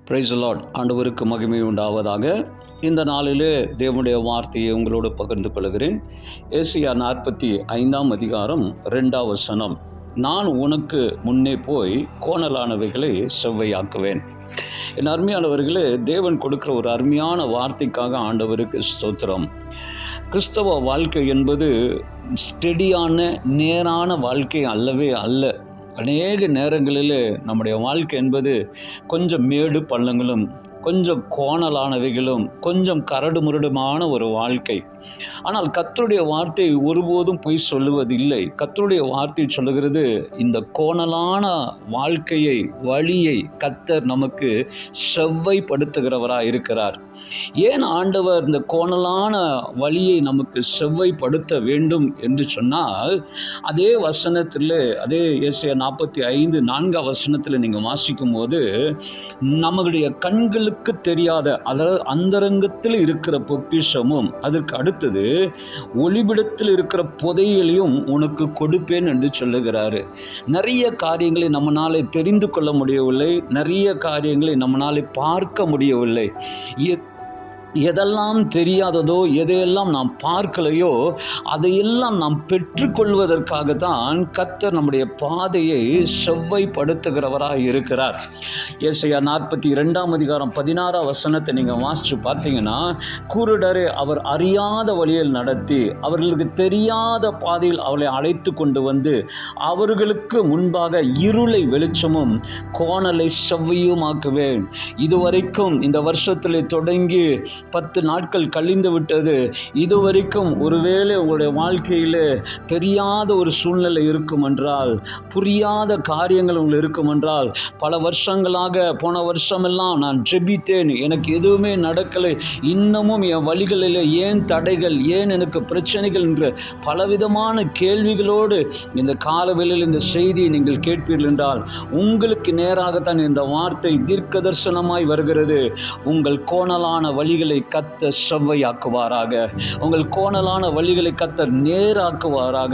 Praise the Lord. ஆண்டவருக்கு மகிமை உண்டாவதாக. இந்த நாளிலே தேவனுடைய வார்த்தையை உங்களோடு பகிர்ந்து கொள்கிறேன். ஏசாயா 45 அதிகாரம் 2 வசனம். நான் உனக்கு முன்னே போய் கோணலானவைகளை செவ்வையாக்குவேன். என் அருமையானவர்களே, தேவன் கொடுக்கிற ஒரு அருமையான வார்த்தைக்காக ஆண்டவருக்கு ஸ்தோத்திரம். கிறிஸ்தவ வாழ்க்கை என்பது ஸ்டெடியான நேரான வாழ்க்கை அல்லவே அல்ல. அநேக நேரங்களில் நம்முடைய வாழ்க்கை என்பது கொஞ்சம் மேடு பள்ளங்களும், கொஞ்சம் கோணலானவைகளும், கொஞ்சம் கரடு முரடுமான ஒரு வாழ்க்கை. ஆனால் கர்த்தருடைய வார்த்தை ஒருபோதும் பொய் சொல்லுவதில்லை. கர்த்தருடைய வார்த்தை சொல்லுகிறது, இந்த கோணலான வாழ்க்கையை, வழியை கர்த்தர் நமக்கு செவ்வைப்படுத்துகிறவராக இருக்கிறார். ஏன் ஆண்டவர் இந்த கோணலான வழியை நமக்கு செவ்வைப்படுத்த வேண்டும் என்று சொன்னால், அதே வசனத்தில், அதே ஏசாயா 45:4 வசனத்தில் நீங்கள் வாசிக்கும் போது, நம்முடைய கண்களுக்கு தெரியாத, அதாவது அந்தரங்கத்தில் இருக்கிற பொக்கிஷமும், அதற்கு அடுத்தது ஒளிபிடத்தில் இருக்கிற புதையலையும் உனக்கு கொடுப்பேன் என்று சொல்லுகிறாரு. நிறைய காரியங்களை நம்மளாலே தெரிந்து கொள்ள முடியவில்லை, நிறைய காரியங்களை நம்மளாலே பார்க்க முடியவில்லை. எதெல்லாம் தெரியாததோ, எதையெல்லாம் நாம் பார்க்கலையோ, அதையெல்லாம் நாம் பெற்றுக்கொள்வதற்காக தான் கர்த்தர் நம்முடைய பாதையை செவ்வைப்படுத்துகிறவராக இருக்கிறார். ஏசாயா 42 அதிகாரம் 16 வசனத்தை நீங்கள் வாசித்து பார்த்தீங்கன்னா, குருடரை அவர் அறியாத வழியில் நடத்தி, அவர்களுக்கு தெரியாத பாதையில் அவளை அழைத்து கொண்டு வந்து, அவர்களுக்கு முன்பாக இருளை வெளிச்சமும் கோணலை செவ்வையுமாக்குவேன். இதுவரைக்கும் இந்த வருஷத்தில் தொடங்கி 10 நாட்கள் கழிந்து விட்டது. இதுவரைக்கும் ஒருவேளை உங்களுடைய வாழ்க்கையில் தெரியாத ஒரு சூழ்நிலை இருக்கும் என்றால், புரியாத காரியங்கள் உங்களுக்கு இருக்கும் என்றால், பல வருஷங்களாக, போன வருஷமெல்லாம் நான் ஜெபித்தேன், எனக்கு எதுவுமே நடக்கலை, இன்னமும் என் வழிகளில் ஏன் தடைகள், ஏன் எனக்கு பிரச்சனைகள் என்று பலவிதமான கேள்விகளோடு இந்த காலவெளியில் இந்த செய்தியை நீங்கள் கேட்பீர்கள் என்றால், உங்களுக்கு நேராகத்தான் இந்த வார்த்தை தீர்க்க தரிசனமாய் வருகிறது. உங்கள் கோணலான வழிகளை கர்த்தர் செவ்வையாக்குவாராக. உங்கள் கோணலான வழிகளை கர்த்தர் நேராக்குவாராக.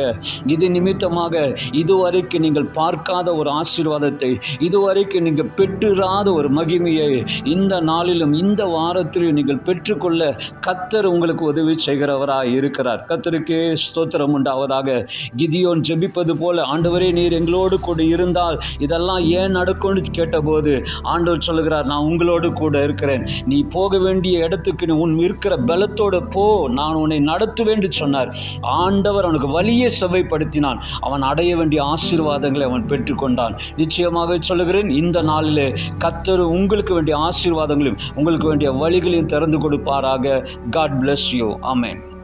இது நிமித்தமாக இதுவரைக்கும் நீங்கள் பார்க்காத ஒரு ஆசீர்வாதத்தை, இதுவரைக்கும் நீங்கள் பெற்றிராத ஒரு மகிமையை இந்த நாளிலும் இந்த வாரத்திலும் நீங்கள் பெற்றுக்கொள்ள கர்த்தர் உங்களுக்கு உதவி செய்கிறவராக இருக்கிறார். கர்த்தருக்கே ஸ்தோத்திரம் உண்டாவதாக. கிதியோன் ஜெபிப்பது போல, ஆண்டவரே நீர் எங்களோடு கூட இருந்தால் இதெல்லாம் ஏன் நடக்கும்னு கேட்டபோது ஆண்டவர் சொல்லுகிறார், நான் உங்களோடு கூட இருக்கிறேன், நீ போக வேண்டிய இடத்துக்கு உன் இருக்கிற பலத்தோடு போ, நான் உன்னை நடத்துவேன் என்று சொன்னார். ஆண்டவர் அவனுக்கு வழியை செவ்வைப்படுத்தினான். அவன் அடைய வேண்டிய ஆசீர்வாதங்களை அவன் பெற்றுக்கொண்டான். நிச்சயமாக சொல்லுகிறேன், இந்த நாளிலே கர்த்தர் உங்களுக்கு வேண்டிய ஆசீர்வாதங்களையும் உங்களுக்கு வேண்டிய வழிகளையும் திறந்து கொடுப்பாராக. God bless you. Amen.